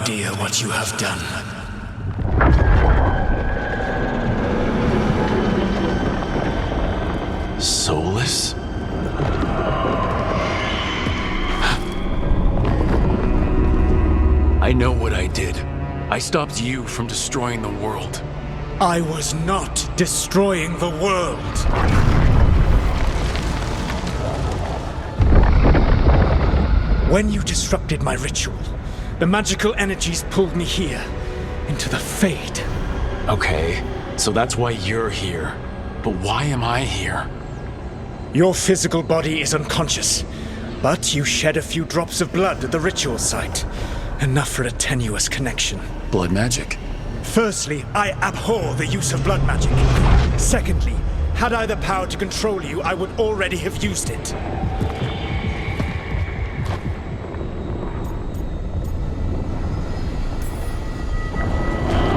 idea what you have done. Soulless? I know what I did. I stopped you from destroying the world. I was not destroying the world. When you disrupted my ritual, the magical energies pulled me here, into the Fade. Okay, so that's why you're here. But why am I here? Your physical body is unconscious, but you shed a few drops of blood at the ritual site. Enough for a tenuous connection. Blood magic? Firstly, I abhor the use of blood magic. Secondly, had I the power to control you, I would already have used it.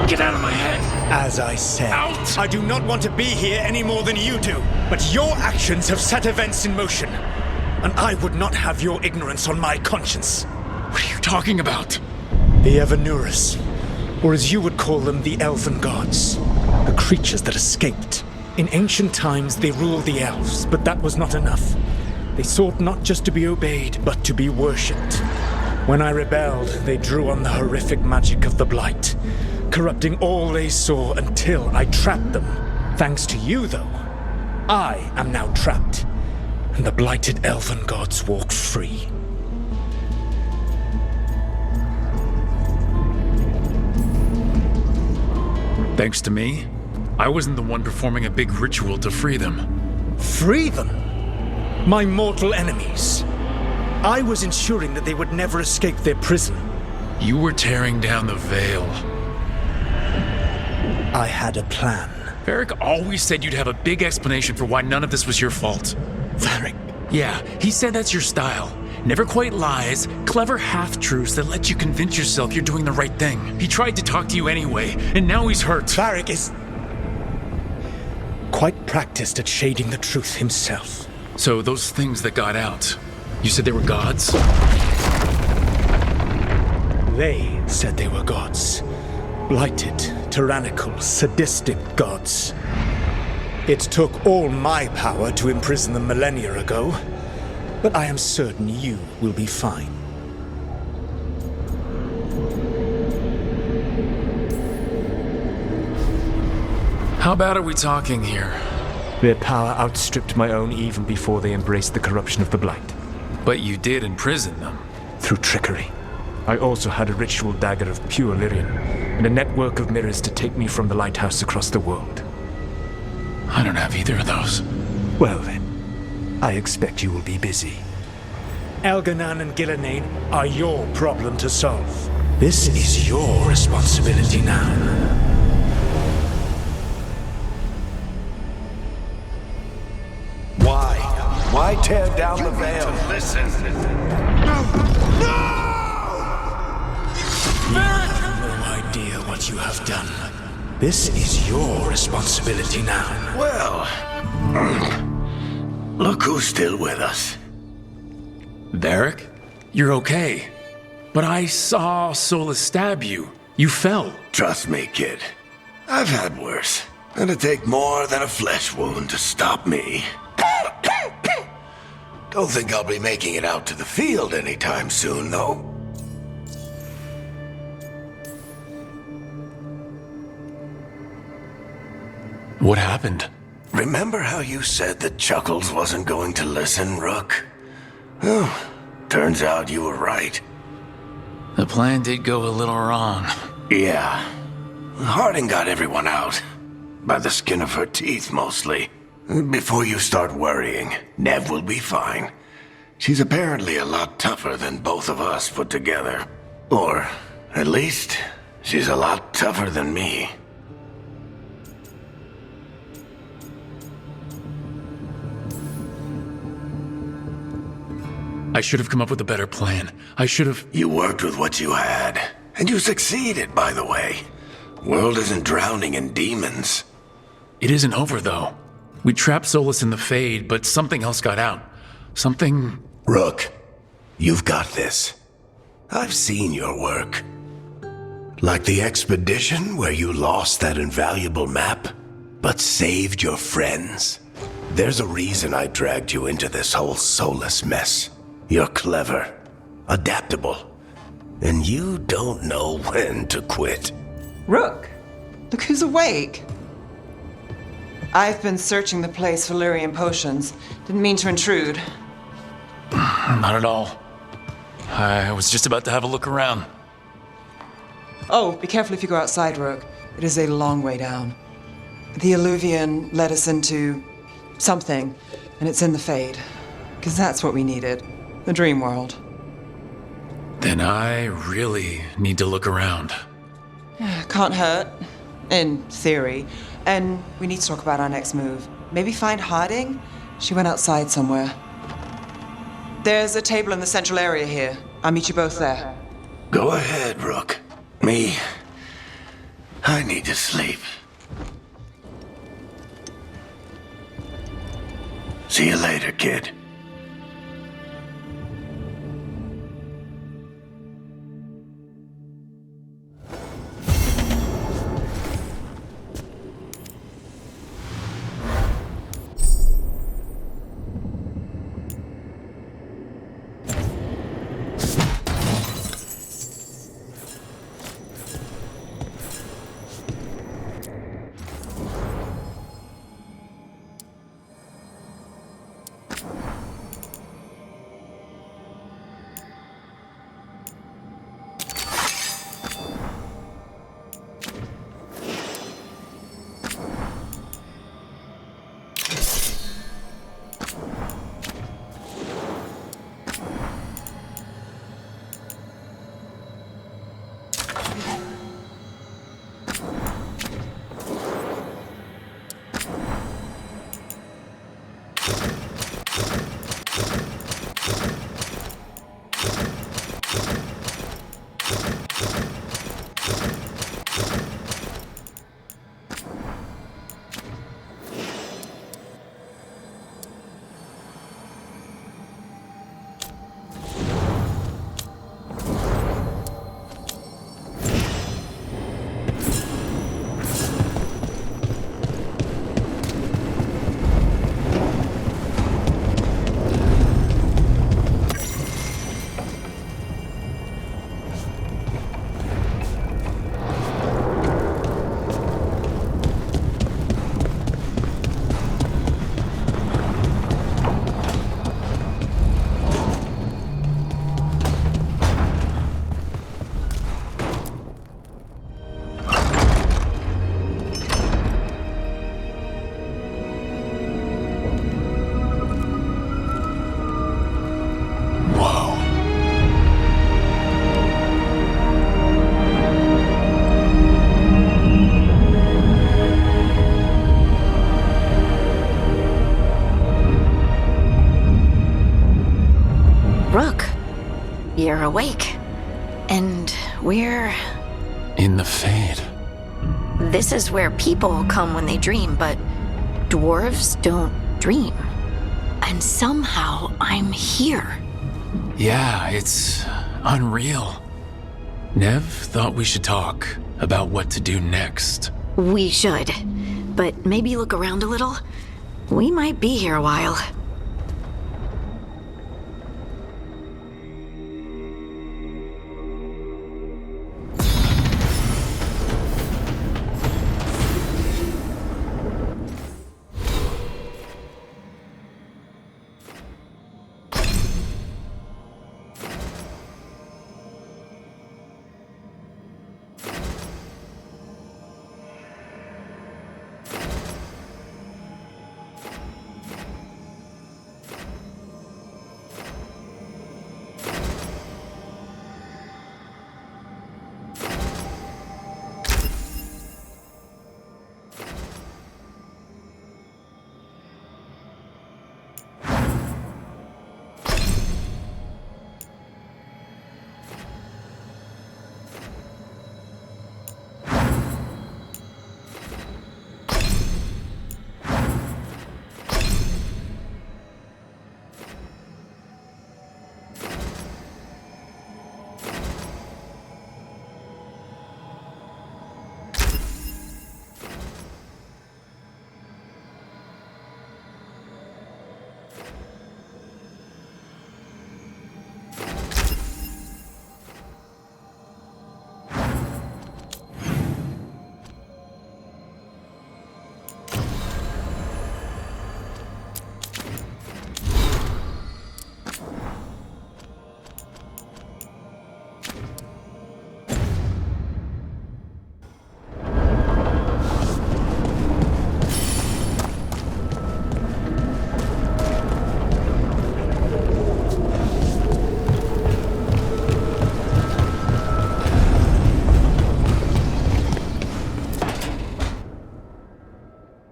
Get out of my head! As I said, Out! I do not want to be here any more than you do. But your actions have set events in motion. And I would not have your ignorance on my conscience. What are you talking about? The Evanurus, or as you would call them, the Elven Gods. The creatures that escaped. In ancient times, they ruled the elves, but that was not enough. They sought not just to be obeyed, but to be worshipped. When I rebelled, they drew on the horrific magic of the Blight, corrupting all they saw until I trapped them. Thanks to you, though, I am now trapped, and the blighted Elven Gods walk free. Thanks to me, I wasn't the one performing a big ritual to free them. Free them? My mortal enemies. I was ensuring that they would never escape their prison. You were tearing down the Veil. I had a plan. Varric always said you'd have a big explanation for why none of this was your fault. Varric? Yeah, he said that's your style. Never quite lies, clever half-truths that let you convince yourself you're doing the right thing. He tried to talk to you anyway, and now he's hurt. Varric is quite practiced at shading the truth himself. So those things that got out, you said they were gods? They said they were gods. Blighted, tyrannical, sadistic gods. It took all my power to imprison them millennia ago, but I am certain you will be fine. How bad are we talking here? Their power outstripped my own even before they embraced the corruption of the Blight. But you did imprison them. Through trickery. I also had a ritual dagger of pure Lyrian, and a network of mirrors to take me from the lighthouse across the world. I don't have either of those. Well then, I expect you will be busy. Elganan and Gillenane are your problem to solve. This is your responsibility now. Why tear down the veil? Listen. You have no idea what you have done. This is your responsibility now. Well, look who's still with us. Varric? You're okay. But I saw Solus stab you. You fell. Trust me, kid. I've had worse. It'd take more than a flesh wound to stop me. Don't think I'll be making it out to the field anytime soon, though. What happened? Remember how you said that Chuckles wasn't going to listen, Rook? Well, turns out you were right. The plan did go a little wrong. Yeah. Harding got everyone out. By the skin of her teeth, mostly. Before you start worrying, Nev will be fine. She's apparently a lot tougher than both of us put together. Or, at least, she's a lot tougher than me. I should have come up with a better plan. I should have... You worked with what you had. And you succeeded, by the way. World isn't drowning in demons. It isn't over, though. We trapped Solus in the Fade, but something else got out. Something... Rook, you've got this. I've seen your work. Like the expedition where you lost that invaluable map, but saved your friends? There's a reason I dragged you into this whole soulless mess. You're clever, adaptable, and you don't know when to quit. Rook, look who's awake. I've been searching the place for lyrium potions. Didn't mean to intrude. Not at all. I was just about to have a look around. Oh, be careful if you go outside, Rook. It is a long way down. The Alluvian led us into something, and it's in the Fade. Because that's what we needed. The dream world. Then I really need to look around. Can't hurt. In theory. And we need to talk about our next move. Maybe find Harding? She went outside somewhere. There's a table in the central area here. I'll meet you both there. Go ahead, Rook. I need to sleep. See you later, kid. You're awake. And we're... In the Fade. This is where people come when they dream, but dwarves don't dream. And somehow I'm here. Yeah, it's unreal. Nev thought we should talk about what to do next. We should. But maybe look around a little. We might be here a while.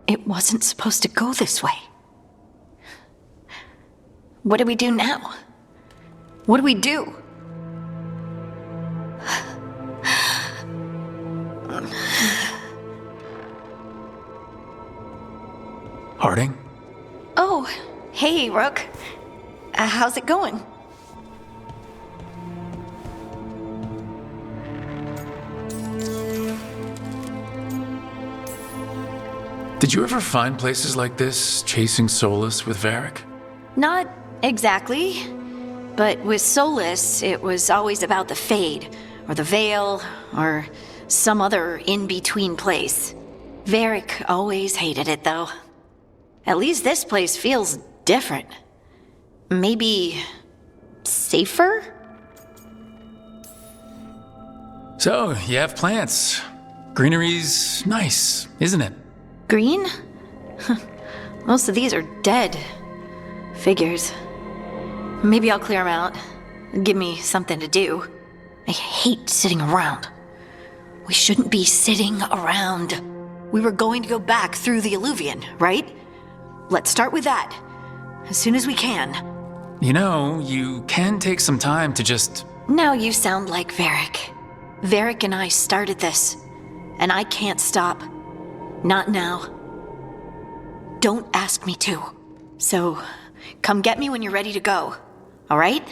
It wasn't supposed to go this way. What do we do now? What do we do? Harding? Oh, hey, Rook. How's it going? Did you ever find places like this chasing Solus with Varric? Not exactly. But with Solus, it was always about the Fade, or the Veil, or some other in-between place. Varric always hated it, though. At least this place feels different. Maybe safer? So, you have plants. Greenery's nice, isn't it? Green? Most of these are dead. Figures. Maybe I'll clear them out. Give me something to do. I hate sitting around. We shouldn't be sitting around. We were going to go back through the Illuvian, right? Let's start with that. As soon as we can. You know, you can take some time to just... Now you sound like Varric. Varric and I started this. And I can't stop. Not now. Don't ask me to. So, come get me when you're ready to go. All right?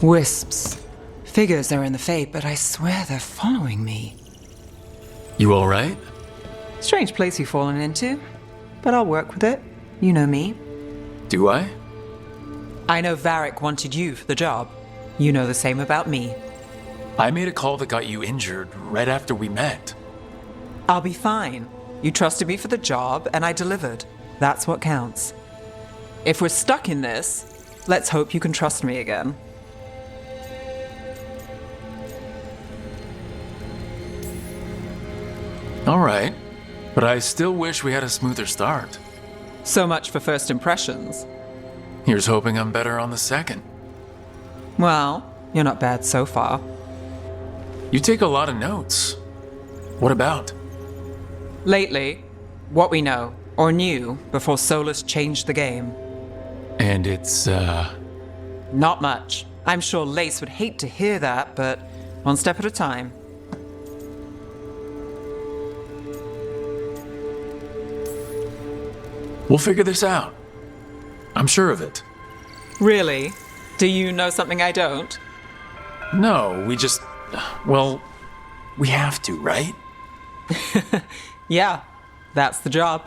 Wisps. Figures are in the Fade, but I swear they're following me. You alright? Strange place you've fallen into, but I'll work with it. You know me. Do I? I know Varric wanted you for the job. You know the same about me. I made a call that got you injured right after we met. I'll be fine. You trusted me for the job, and I delivered. That's what counts. If we're stuck in this, let's hope you can trust me again. Alright, but I still wish we had a smoother start. So much for first impressions. Here's hoping I'm better on the second. Well, you're not bad so far. You take a lot of notes. What about? Lately, what we know, or knew, before Solus changed the game. And it's, Not much. I'm sure Lace would hate to hear that, but one step at a time. We'll figure this out. I'm sure of it. Really? Do you know something I don't? No, we just... Well, we have to, right? Yeah, that's the job.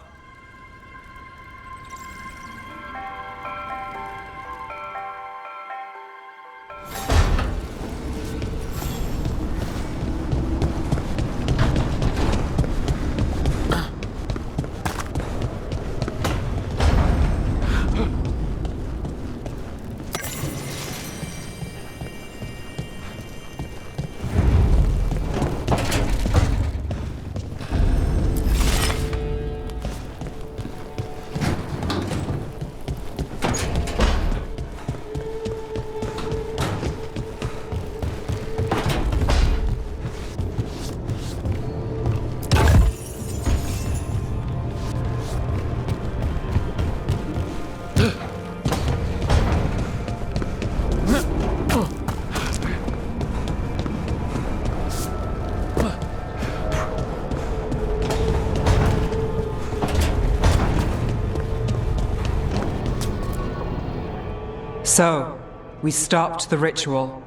So, we stopped the ritual.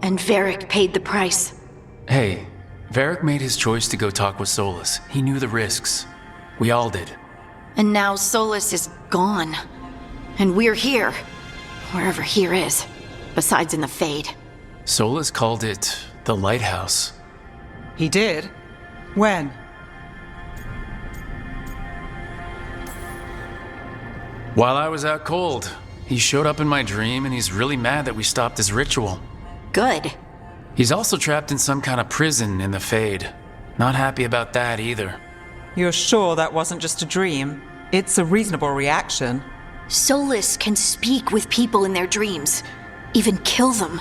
And Varric paid the price. Hey, Varric made his choice to go talk with Solus. He knew the risks. We all did. And now Solus is gone. And we're here. Wherever here is. Besides in the Fade. Solus called it the lighthouse. He did? When? While I was out cold, he showed up in my dream and he's really mad that we stopped his ritual. Good. He's also trapped in some kind of prison in the Fade. Not happy about that either. You're sure that wasn't just a dream? It's a reasonable reaction. Solus can speak with people in their dreams, even kill them.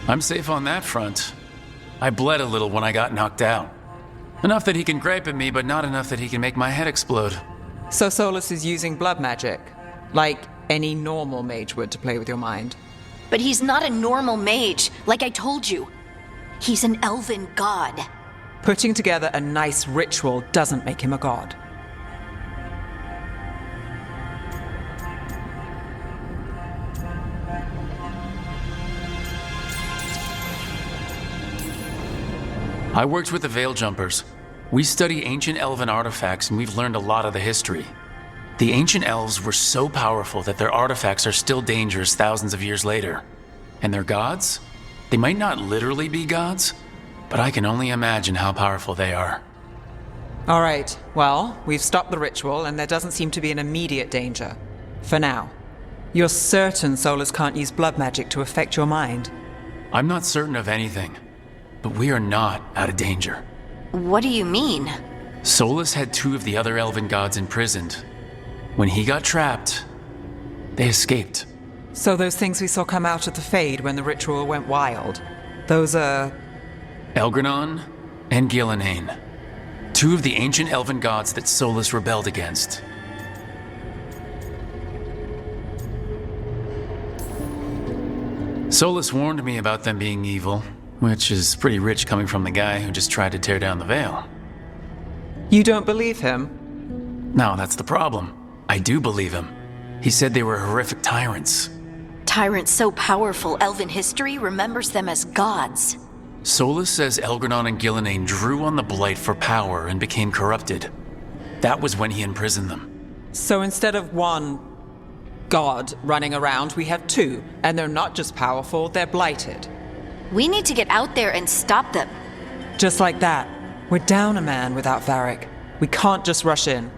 I'm safe on that front. I bled a little when I got knocked out. Enough that he can gripe at me, but not enough that he can make my head explode. So Solus is using blood magic, like any normal mage would to play with your mind. But he's not a normal mage, like I told you. He's an elven god. Putting together a nice ritual doesn't make him a god. I worked with the Veil Jumpers. We study ancient elven artifacts and we've learned a lot of the history. The ancient elves were so powerful that their artifacts are still dangerous thousands of years later. And their gods? They might not literally be gods, but I can only imagine how powerful they are. All right, well, we've stopped the ritual and there doesn't seem to be an immediate danger. For now. You're certain Solus can't use blood magic to affect your mind? I'm not certain of anything, but we are not out of danger. What do you mean? Solus had 2 of the other elven gods imprisoned. When he got trapped, they escaped. So those things we saw come out of the Fade when the ritual went wild, those are... Elgranon and Gillenane. 2 of the ancient elven gods that Solus rebelled against. Solus warned me about them being evil, which is pretty rich coming from the guy who just tried to tear down the veil. You don't believe him? No, that's the problem. I do believe him. He said they were horrific tyrants. Tyrants so powerful, elven history remembers them as gods. Solus says Elgranon and Gillenane drew on the Blight for power and became corrupted. That was when he imprisoned them. So instead of one god running around, we have 2, and they're not just powerful, they're blighted. We need to get out there and stop them. Just like that. We're down a man without Varric. We can't just rush in.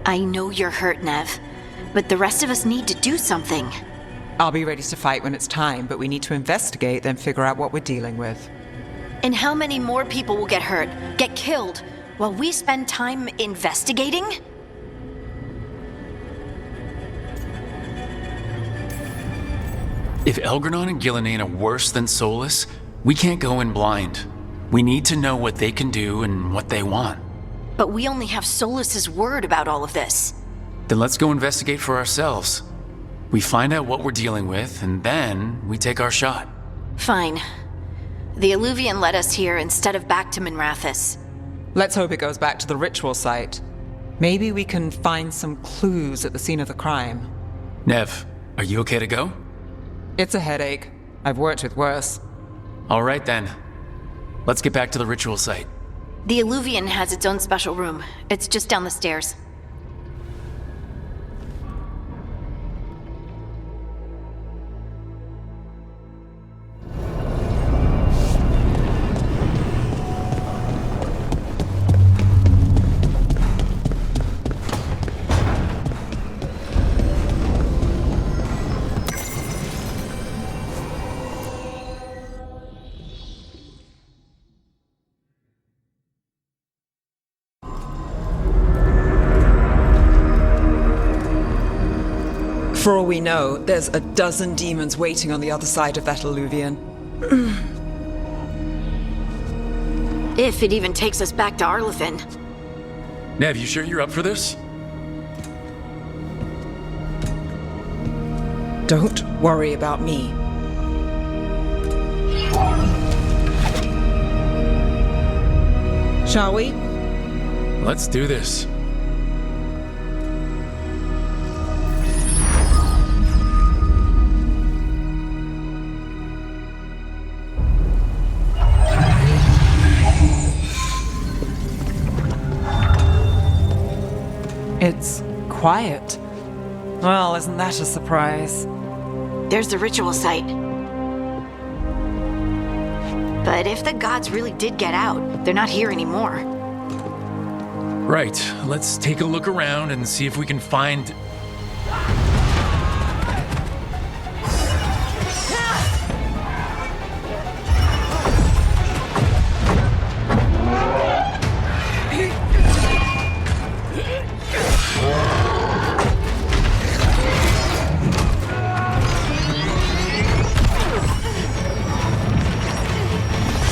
I know you're hurt, Nev, but the rest of us need to do something. I'll be ready to fight when it's time, but we need to investigate, then figure out what we're dealing with. And how many more people will get hurt, get killed, while we spend time investigating? If Elgranon and Gillenane are worse than Solus, we can't go in blind. We need to know what they can do and what they want. But we only have Solus's word about all of this. Then let's go investigate for ourselves. We find out what we're dealing with, and then we take our shot. Fine. The Illuvian led us here instead of back to Minrathous. Let's hope it goes back to the ritual site. Maybe we can find some clues at the scene of the crime. Nev, are you okay to go? It's a headache. I've worked with worse. All right then. Let's get back to the ritual site. The Illuvian has its own special room. It's just down the stairs. For all we know, there's a dozen demons waiting on the other side of that Illuvian. If it even takes us back to Arlithin. Nev, you sure you're up for this? Don't worry about me. Shall we? Let's do this. It's quiet. Well, isn't that a surprise? There's the ritual site. But if the gods really did get out, they're not here anymore. Right, let's take a look around and see if we can find...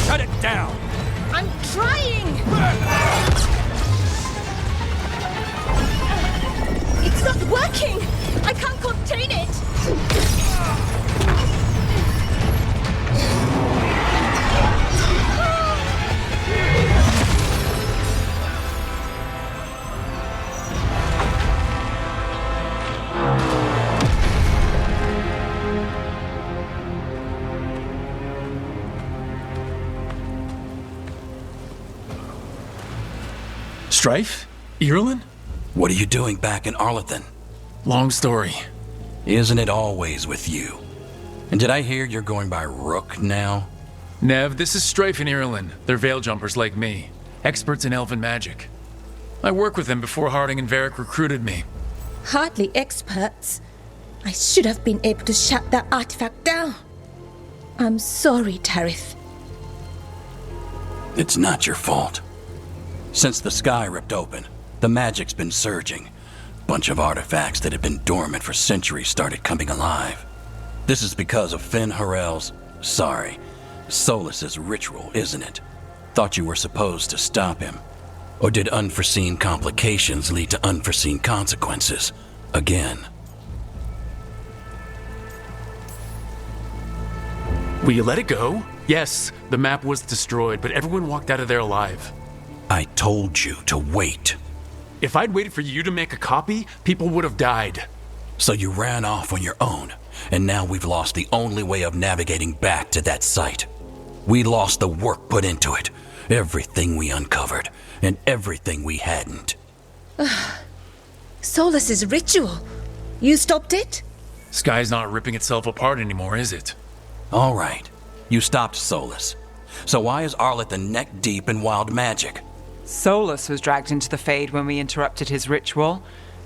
Shut it down! I'm trying! It's not working! I can't contain it! Strife? Irulan? What are you doing back in Arlethan? Long story. Isn't it always with you? And did I hear you're going by Rook now? Nev, this is Strife and Irulan. They're veil jumpers like me. Experts in elven magic. I worked with them before Harding and Varric recruited me. Hardly experts. I should have been able to shut that artifact down. I'm sorry, Tarith. It's not your fault. Since the sky ripped open, the magic's been surging. Bunch of artifacts that had been dormant for centuries started coming alive. This is because of Finn Harel's, Solas's ritual, isn't it? Thought you were supposed to stop him. Or did unforeseen complications lead to unforeseen consequences? Again. Will you let it go? Yes, the map was destroyed, but everyone walked out of there alive. I told you to wait. If I'd waited for you to make a copy, people would have died. So you ran off on your own, and now we've lost the only way of navigating back to that site. We lost the work put into it, everything we uncovered, and everything we hadn't. Solas's ritual. You stopped it? Sky's not ripping itself apart anymore, is it? All right, you stopped Solas. So why is Arlethan neck deep in wild magic? Solus was dragged into the Fade when we interrupted his ritual,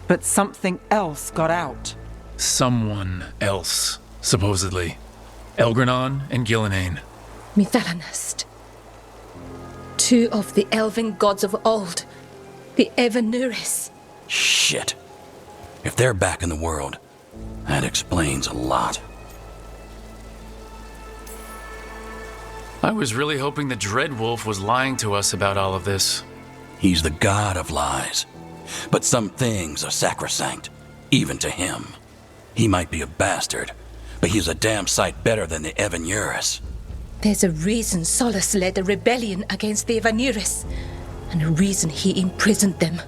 but something else got out. Someone else, supposedly. Elgranon and Gillenane. Mithalanast. Two of the elven gods of old. The Evanuris. Shit. If they're back in the world, that explains a lot. I was really hoping the Dreadwolf was lying to us about all of this. He's the god of lies. But some things are sacrosanct, even to him. He might be a bastard, but he's a damn sight better than the Evanuris. There's a reason Solus led a rebellion against the Evanuris, and a reason he imprisoned them.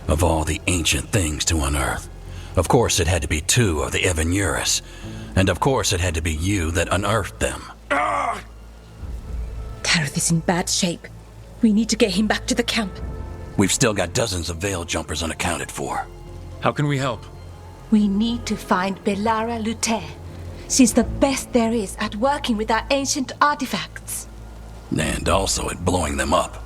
Of all the ancient things to unearth, of course it had to be two of the Evanuris, and of course it had to be you that unearthed them. Tarith is in bad shape. We need to get him back to the camp. We've still got dozens of veil jumpers unaccounted for. How can we help? We need to find Belara Luther. She's the best there is at working with our ancient artifacts. And also at blowing them up.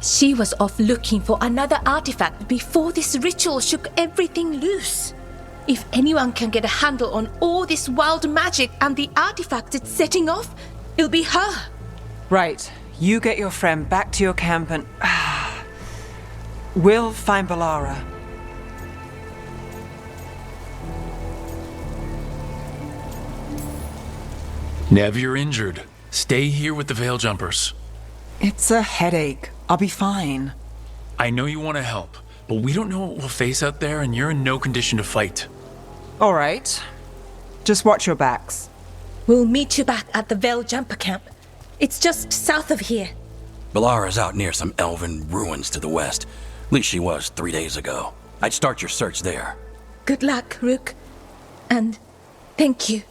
She was off looking for another artifact before this ritual shook everything loose. If anyone can get a handle on all this wild magic and the artifacts it's setting off, it'll be her. Right, you get your friend back to your camp and... we'll find Belara. Nev, you're injured. Stay here with the Veil Jumpers. It's a headache. I'll be fine. I know you want to help, but we don't know what we'll face out there, and you're in no condition to fight. All right. Just watch your backs. We'll meet you back at the Veil Jumper camp. It's just south of here. Belara's out near some elven ruins to the west. At least she was 3 days ago. I'd start your search there. Good luck, Rook. And thank you.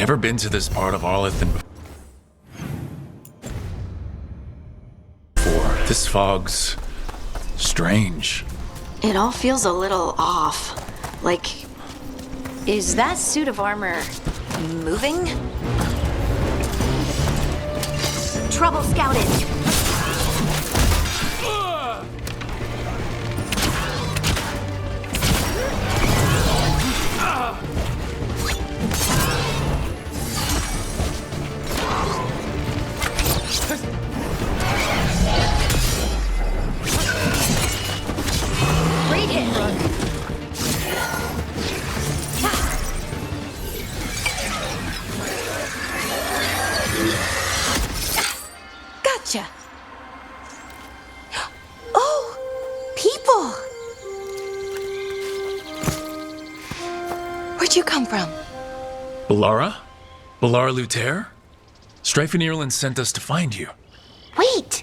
Never been to this part of Arlethan before. This fog's strange. It all feels a little off. Like, is that suit of armor moving? Trouble scouted. Great hit. Gotcha. Oh, people. Where'd you come from? Balara? Balara Luther? Strife and Ireland sent us to find you. Wait,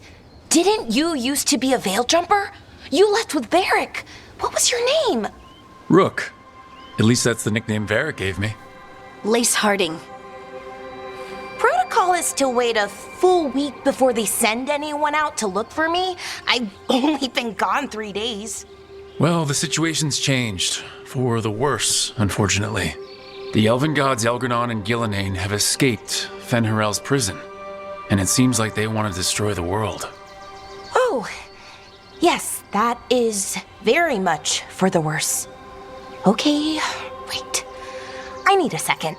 didn't you used to be a veil jumper? You left with Varric. What was your name? Rook. At least that's the nickname Varric gave me. Lace Harding. Protocol is to wait a full week before they send anyone out to look for me. I've only been gone 3 days. Well, the situation's changed. For the worse, unfortunately. The elven gods Elgranon and Gillenane have escaped Fen'Harel's prison. And it seems like they want to destroy the world. Oh, yes, that is very much for the worse. Okay, wait. I need a second.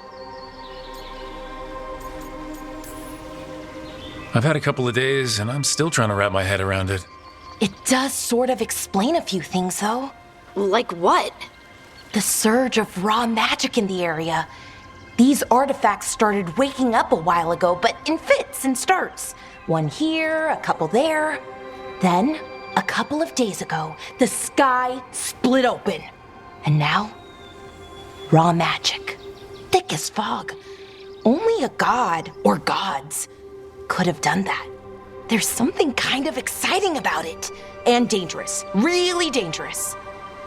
I've had a couple of days, and I'm still trying to wrap my head around it. It does sort of explain a few things, though. Like what? The surge of raw magic in the area. These artifacts started waking up a while ago, but in fits and starts. One here, a couple there. Then, a couple of days ago, the sky split open. And now, raw magic. Thick as fog. Only a god, or gods, could have done that. There's something kind of exciting about it. And dangerous. Really dangerous.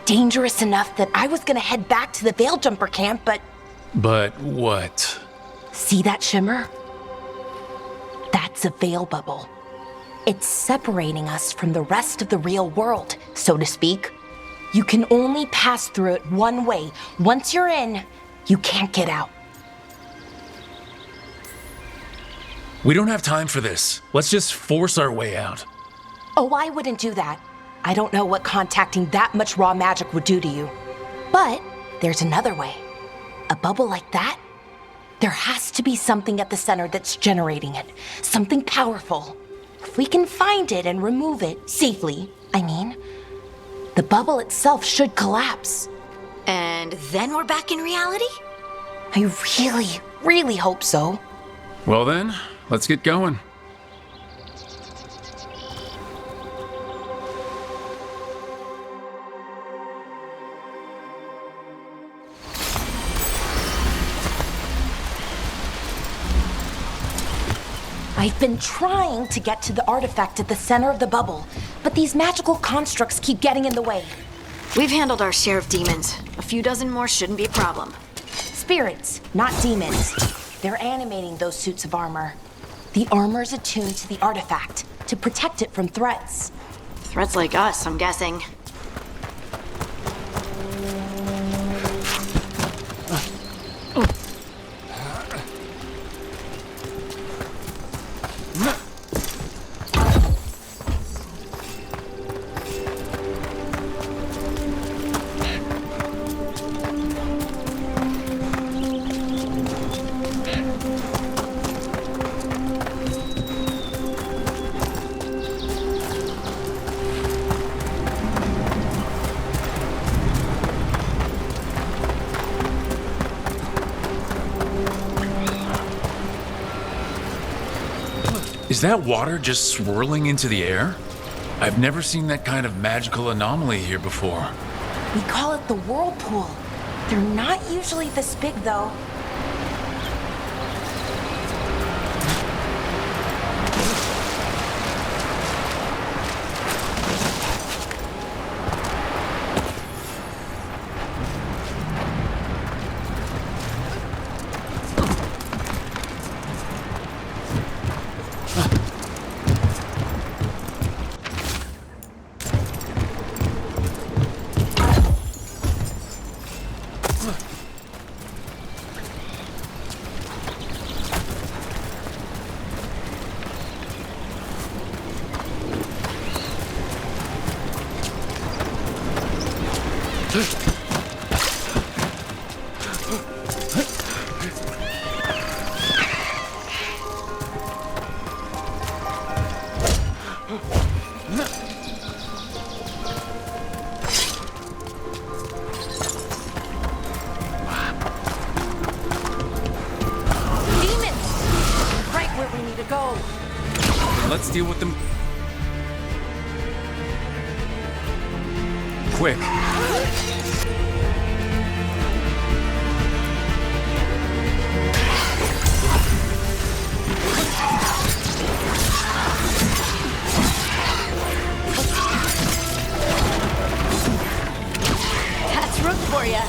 Dangerous enough that I was gonna head back to the Veil Jumper camp, but... But what? See that shimmer? That's a veil bubble. It's separating us from the rest of the real world, so to speak. You can only pass through it one way. Once you're in, you can't get out. We don't have time for this. Let's just force our way out. Oh, I wouldn't do that. I don't know what contacting that much raw magic would do to you. But there's another way. A bubble like that? There has to be something at the center that's generating it. Something powerful. If we can find it and remove it safely, I mean, the bubble itself should collapse. And then we're back in reality? I really, really hope so. Well then, let's get going. I've been trying to get to the artifact at the center of the bubble, but these magical constructs keep getting in the way. We've handled our share of demons. A few dozen more shouldn't be a problem. Spirits, not demons. They're animating those suits of armor. The armor's attuned to the artifact to protect it from threats. Threats like us, I'm guessing. Is that water just swirling into the air? I've never seen that kind of magical anomaly here before. We call it the whirlpool. They're not usually this big, though. Let's deal with them quick. That's rook for ya.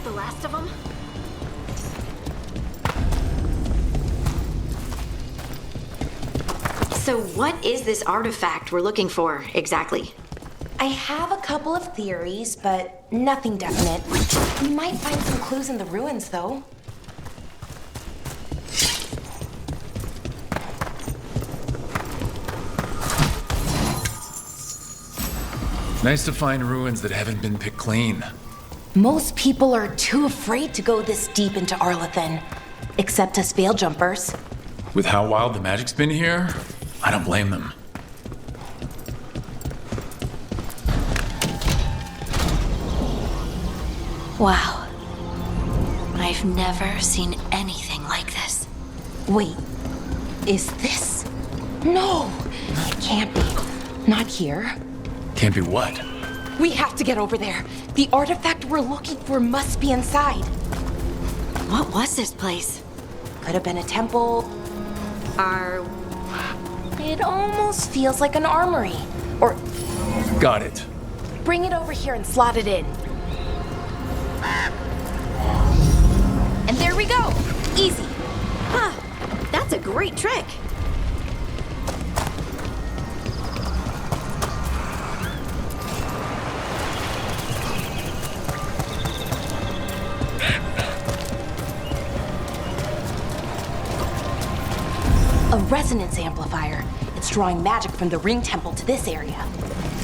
The last of them? So what is this artifact we're looking for, exactly? I have a couple of theories, but nothing definite. We might find some clues in the ruins, though. Nice to find ruins that haven't been picked clean. Most people are too afraid to go this deep into Arlathan, except us veil jumpers. With how wild the magic's been here, I don't blame them. Wow. I've never seen anything like this. Wait, is this? No, it can't be. Not here. Can't be what? We have to get over there. The artifact we're looking for must be inside. What was this place? Could have been a temple. It almost feels like an armory. Or Got it. bring it over here and slot it in. And there we go. Easy. Huh. That's a great trick. A resonance amplifier. It's drawing magic from the ring temple to this area.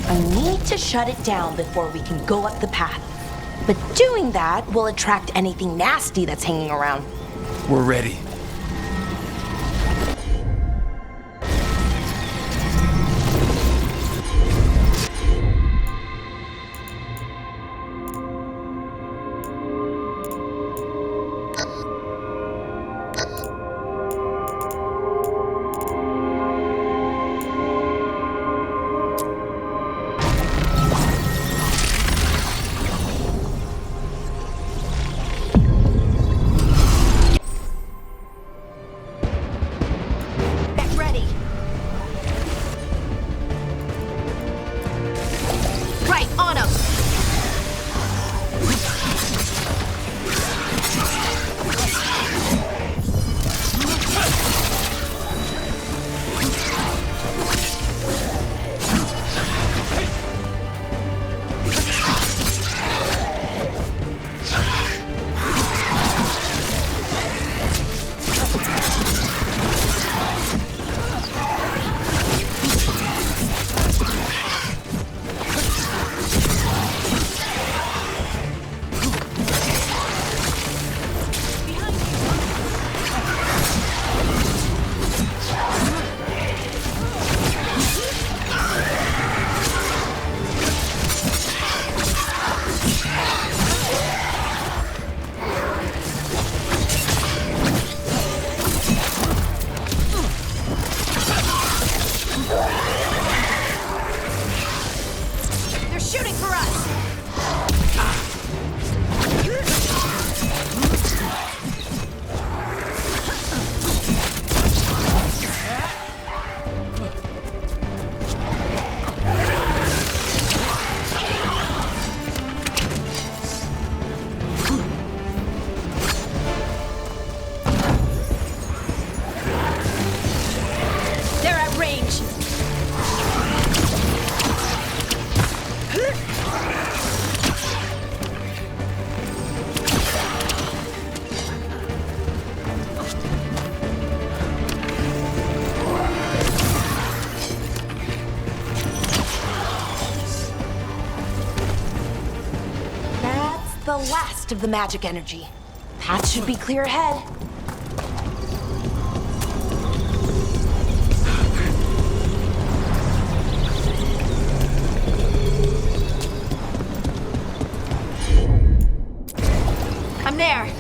I need to shut it down before we can go up the path. But doing that will attract anything nasty that's hanging around. We're ready. last of the magic energy. Path should be clear ahead. I'm there.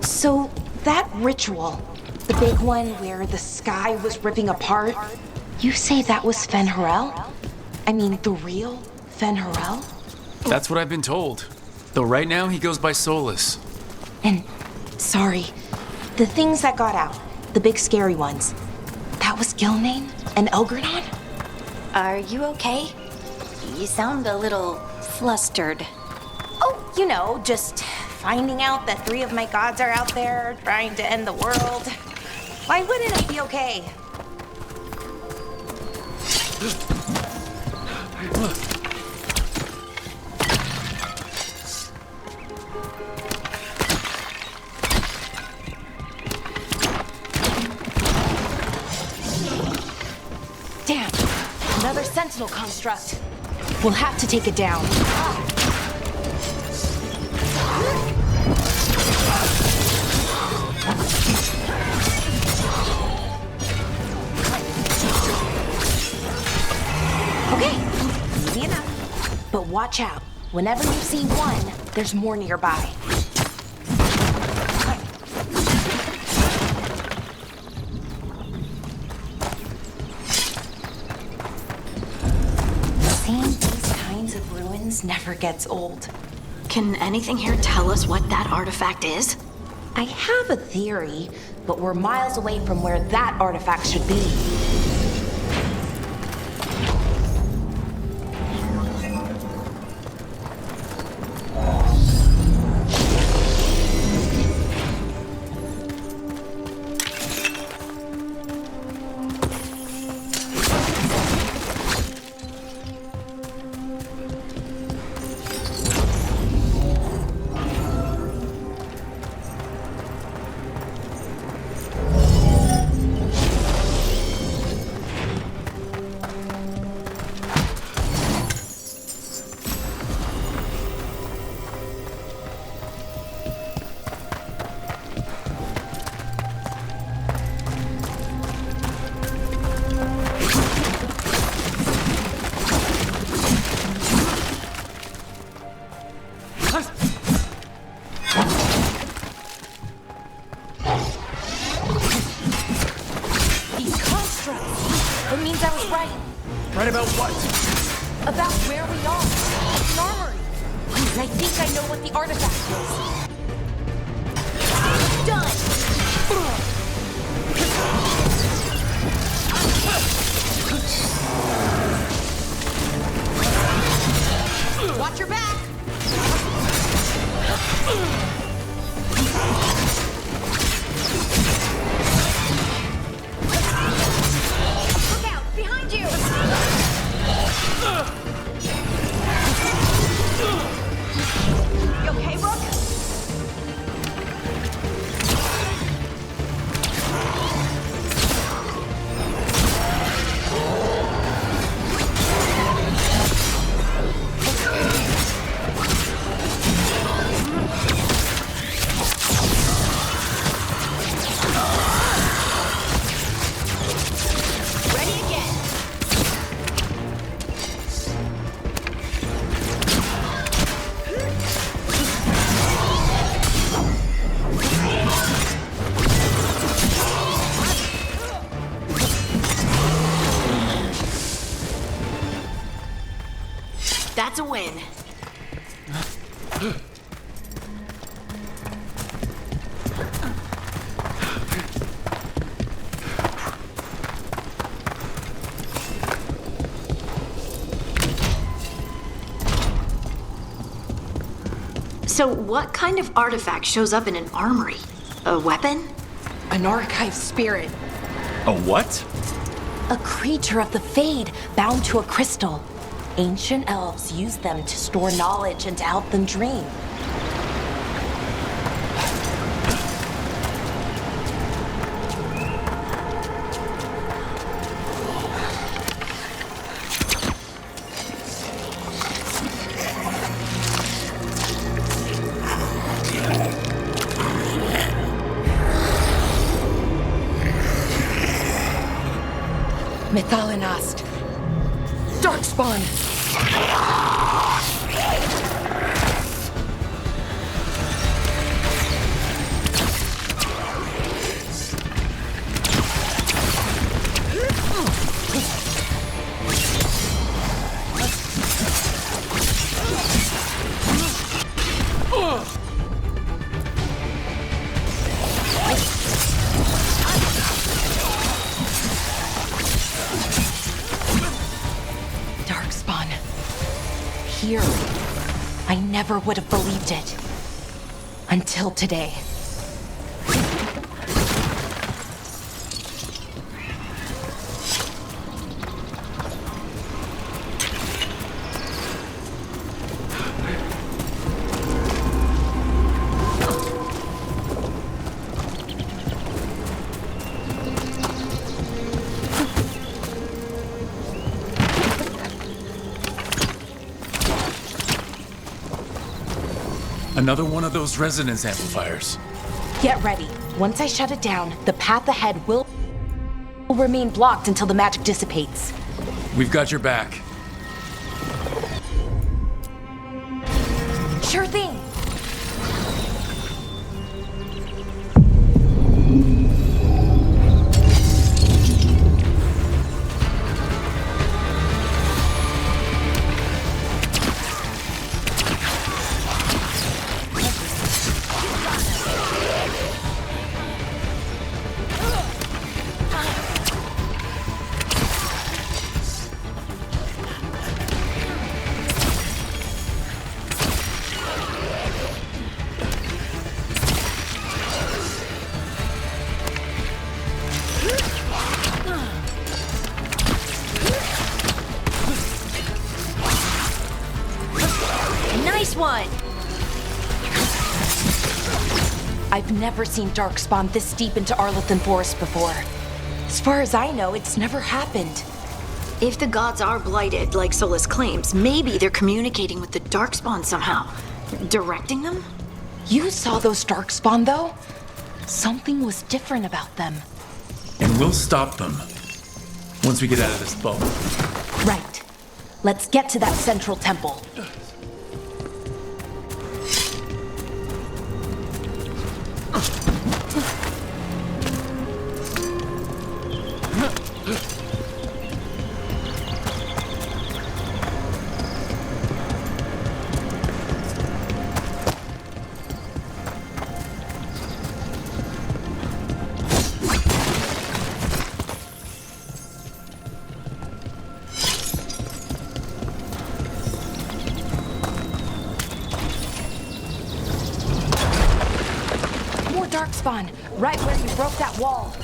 So, that ritual, the big one where the sky was ripping apart, you say that was Fen Harel? I mean, the real Fen Harel? That's what I've been told. Though right now he goes by Solus. And, sorry, the things that got out, the big scary ones, that was Gilnane and Elgernon? Are you okay? You sound a little flustered. Oh, you know, just finding out that 3 of my gods are out there trying to end the world. Why wouldn't I be okay? Damn, another sentinel construct. We'll have to take it down. Okay, easy enough. But watch out. Whenever you see one, there's more nearby. Seeing these kinds of ruins never gets old. Can anything here tell us what that artifact is? I have a theory, but we're miles away from where that artifact should be. It means I was right. Right about what? About where we are. It's an armory. And I think I know what the artifact is. Done! Watch your back! Look out! Behind you! You okay, Rook? So what kind of artifact shows up in an armory? A weapon? An archive spirit. A what? A creature of the Fade bound to a crystal. Ancient elves use them to store knowledge and to help them dream. Methalinast. Darkspawn. Darkspawn. Here. I never would have believed it. Until today. Another one of those resonance amplifiers. Get ready. Once I shut it down, the path ahead will remain blocked until the magic dissipates. We've got your back. Sure thing. Nice one! I've never seen Darkspawn this deep into Arlethan Forest before. As far as I know, it's never happened. If the gods are blighted, like Solus claims, maybe they're communicating with the Darkspawn somehow. Directing them? You saw those Darkspawn, though? Something was different about them. And we'll stop them. Once we get out of this bubble. Right. Let's get to that central temple. Darkspawn, right where you broke that wall.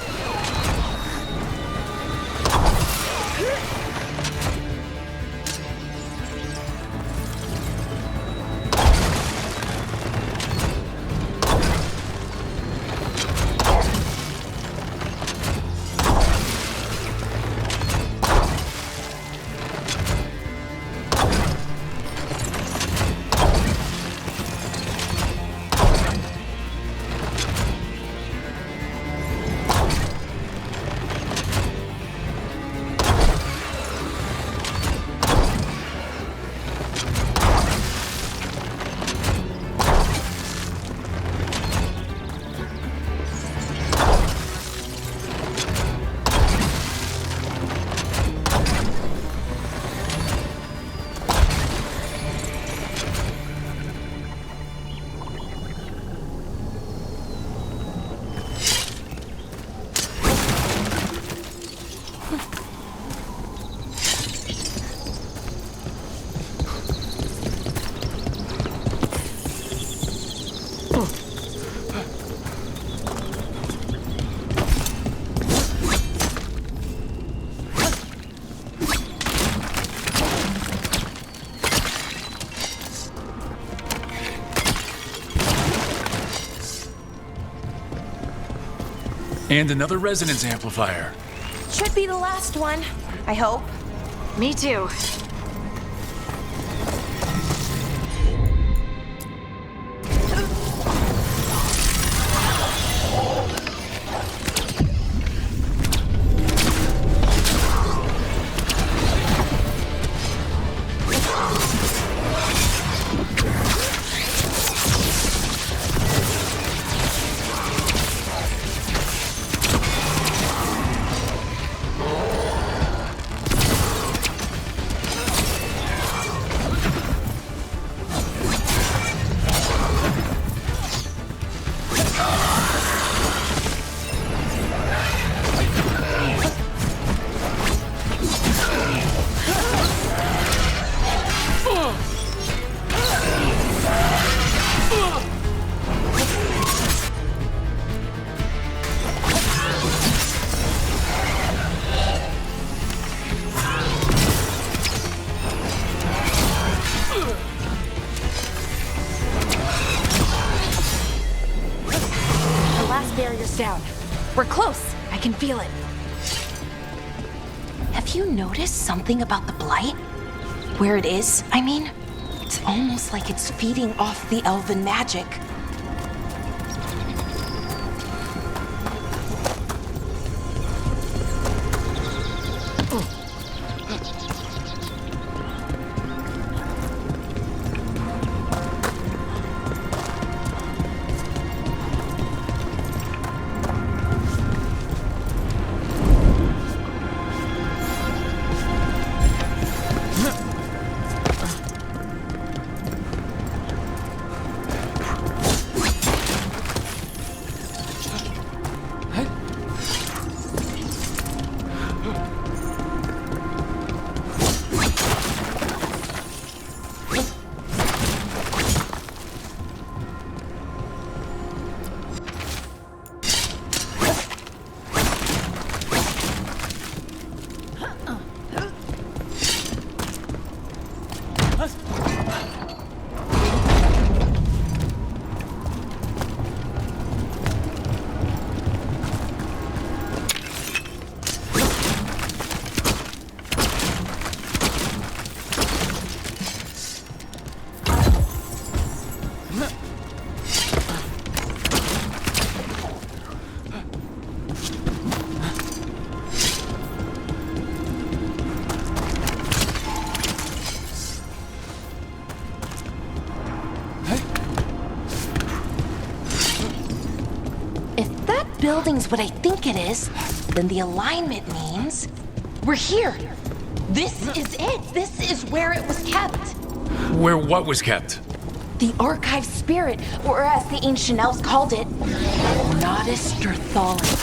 And another resonance amplifier. Should be the last one, I hope. Me too. Barrier's down. We're close. I can feel it. Have you noticed something about the blight? Where it is, I mean? It's almost like it's feeding off the elven magic. Building's what I think it is, then the alignment means we're here. This is it. This is where it was kept. Where what was kept? The archive spirit, or as the ancient elves called it, Nodus Derthalis.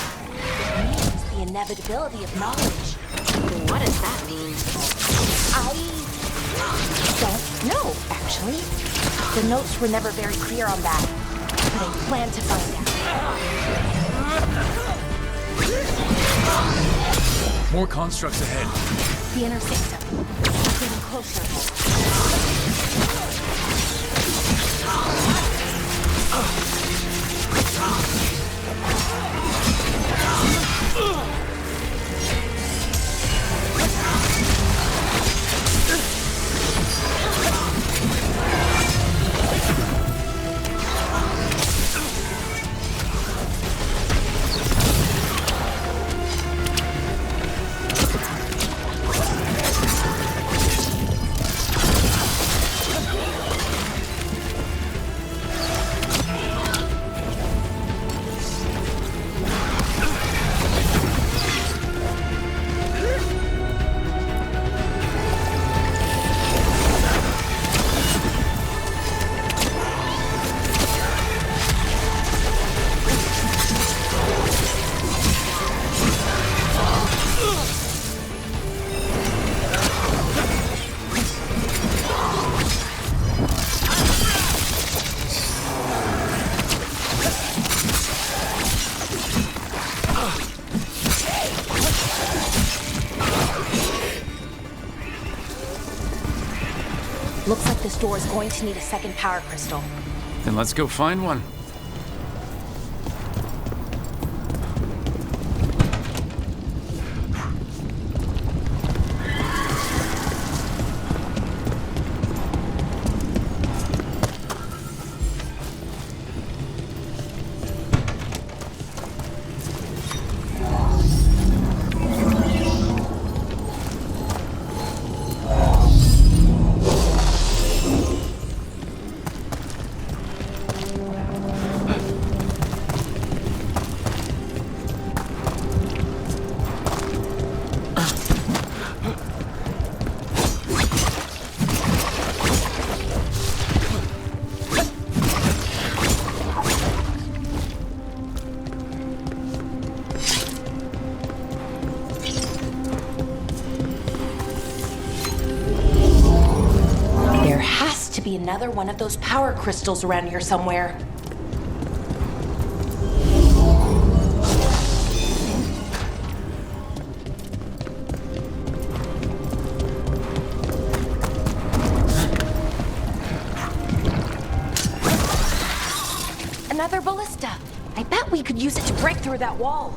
It means the inevitability of knowledge. What does that mean? I don't know, actually. The notes were never very clear on that, but I plan to find out. More constructs ahead. The inner system. Getting closer. Looks like this door is going to need a second power crystal. Then let's go find one. another one of those power crystals around here somewhere. Another ballista. I bet we could use it to break through that wall.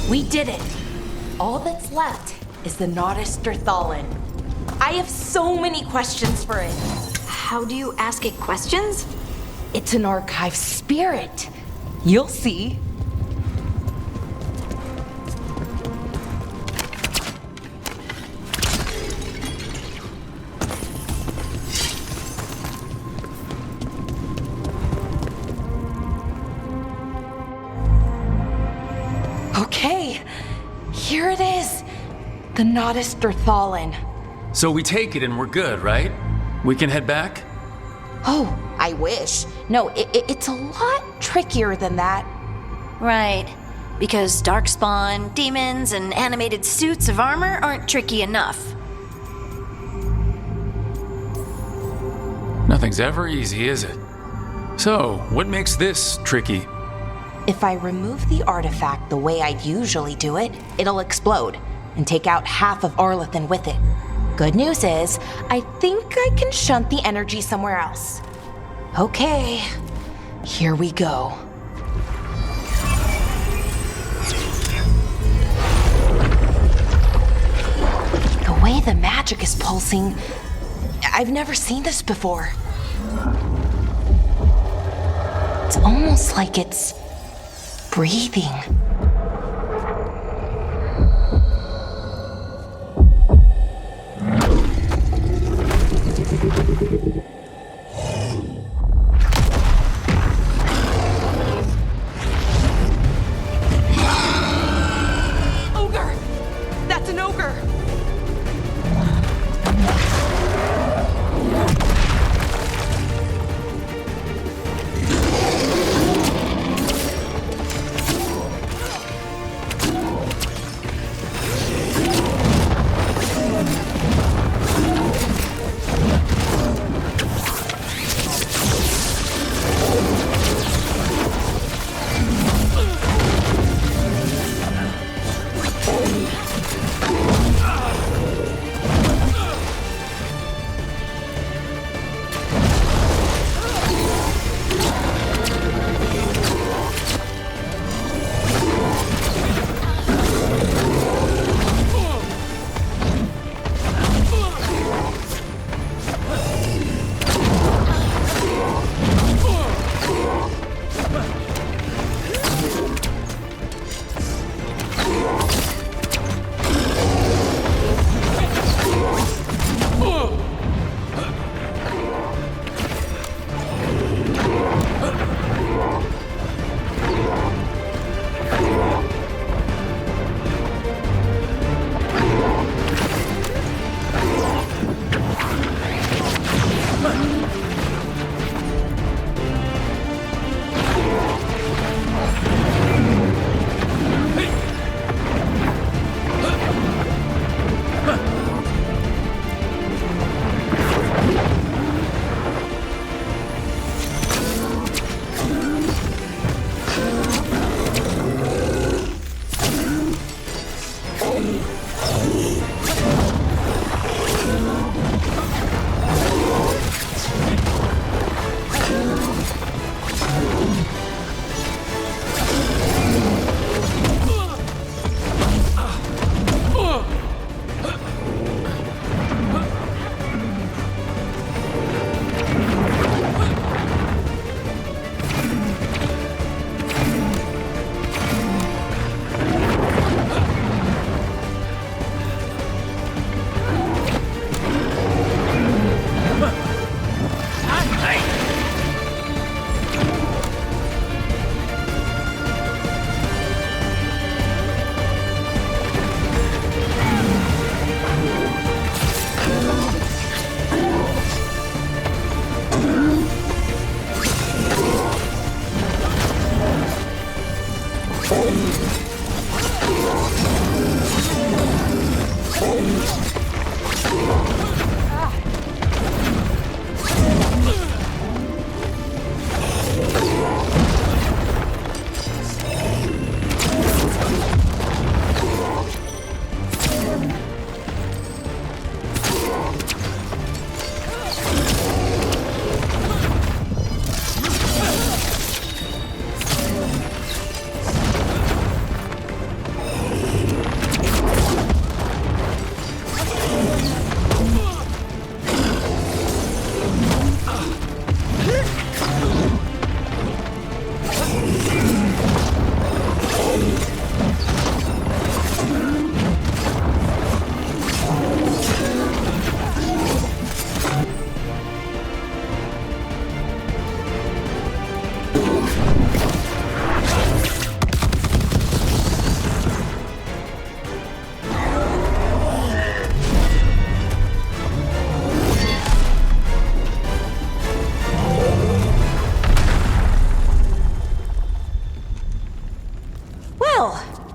We did it! All that's left is the Nodus Derthalin. I have so many questions for it. How do you ask it questions? It's an archive spirit. You'll see. Okay, here it is. The Nodus Derthalin. So we take it and we're good, right? We can head back? Oh, I wish. No, it's a lot trickier than that. Right. Because darkspawn, demons, and animated suits of armor aren't tricky enough. Nothing's ever easy, is it? So, what makes this tricky? If I remove the artifact the way I'd usually do it, it'll explode and take out half of Arlethan with it. Good news is, I think I can shunt the energy somewhere else. Okay, here we go. The way the magic is pulsing, I've never seen this before. It's almost like it's breathing. Ogre! That's an ogre!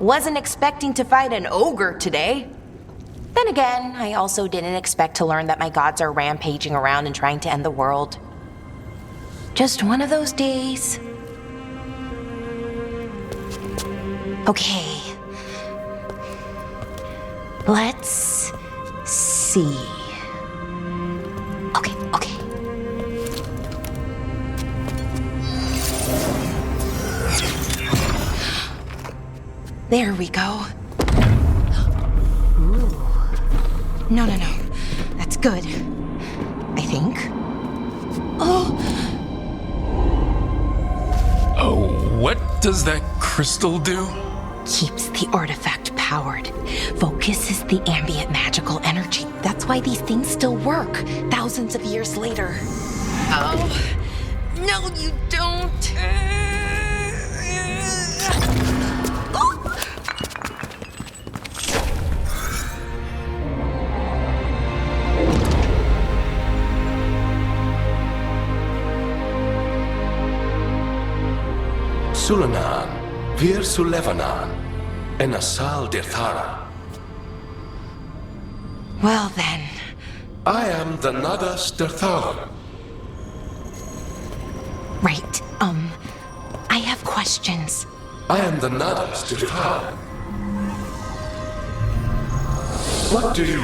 Wasn't expecting to fight an ogre today. Then again, I also didn't expect to learn that my gods are rampaging around and trying to end the world. Just one of those days. Okay. Let's see. Okay. There we go. Ooh. No. That's good. I think. Oh, what does that crystal do? keeps the artifact powered. Focuses the ambient magical energy. That's why these things still work, thousands of years later. Oh, no, you don't. Sulanan, Vir Sulevanan, and Asal Dirthara. Well then. I am the Nadas Dirthalan. Right, I have questions. I am the Nadas Dirthalan. What do you...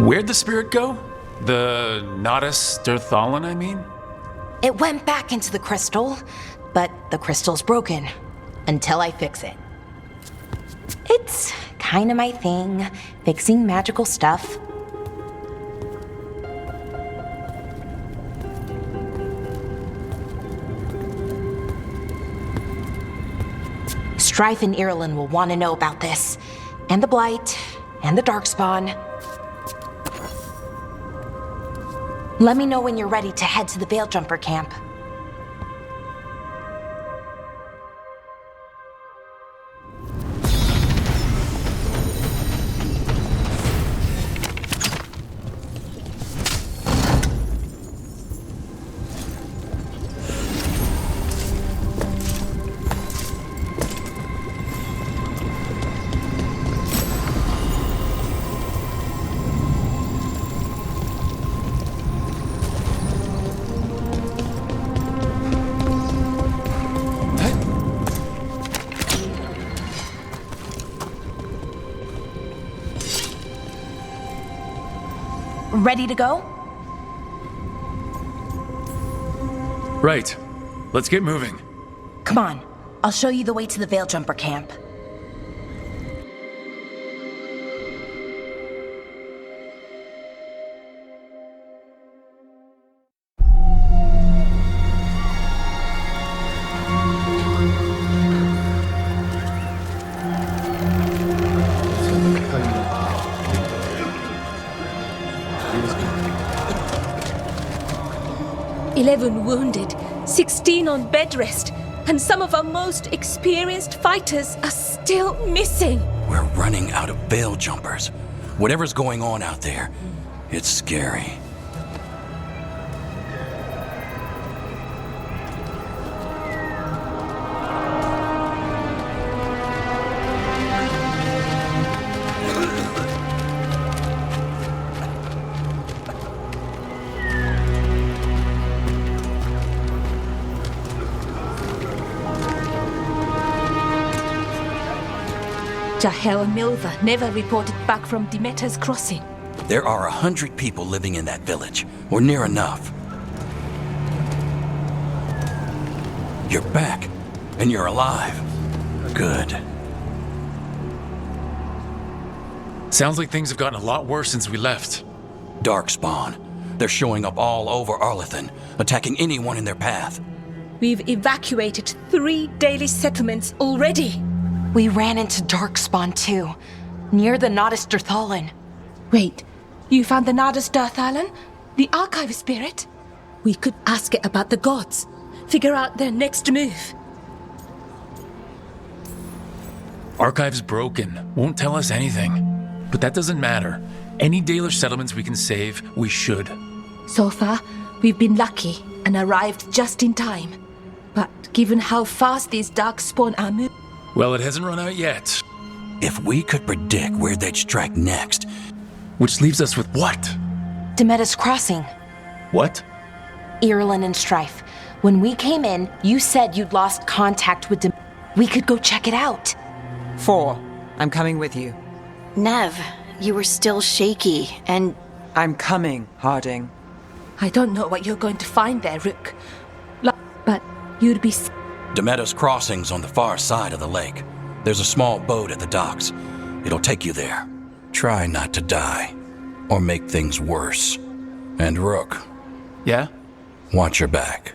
Where'd the spirit go? The Nadas Dirthalan, I mean? It went back into the crystal, but the crystal's broken. Until I fix it. It's kinda my thing, fixing magical stuff. Strife and Irulan will want to know about this. And the Blight, and the Darkspawn. Let me know when you're ready to head to the Veilgjumper camp. Ready to go? Right. Let's get moving. Come on, I'll show you the way to the Veilgjumper camp. Wounded, 16 on bed rest, and some of our most experienced fighters are still missing. We're running out of Veiljumpers. Whatever's going on out there, it's scary. Jahel and Milva never reported back from Demeter's crossing. There are 100 people living in that village, or near enough. You're back, and you're alive. Good. Sounds like things have gotten a lot worse since we left. Darkspawn. They're showing up all over Arlethan, attacking anyone in their path. We've evacuated 3 daily settlements already. We ran into Darkspawn too, near the Nadas Dirthalan. Wait, you found the Nadas Dirthalan? The archive spirit? We could ask it about the gods. Figure out their next move. Archive's broken. Won't tell us anything. But that doesn't matter. Any Dalish settlements we can save, we should. So far, we've been lucky and arrived just in time. But given how fast these darkspawn are moving... Well, it hasn't run out yet. If we could predict where they'd strike next... Which leaves us with what? Demeda's Crossing. What? Irulan and Strife. When we came in, you said you'd lost contact with We could go check it out. 4. I'm coming with you. Nev, you were still shaky, and I'm coming, Harding. I don't know what you're going to find there, Rook. But you'd be... Demeda's Crossing's on the far side of the lake. There's a small boat at the docks. It'll take you there. Try not to die, or make things worse. And Rook, Yeah? watch your back.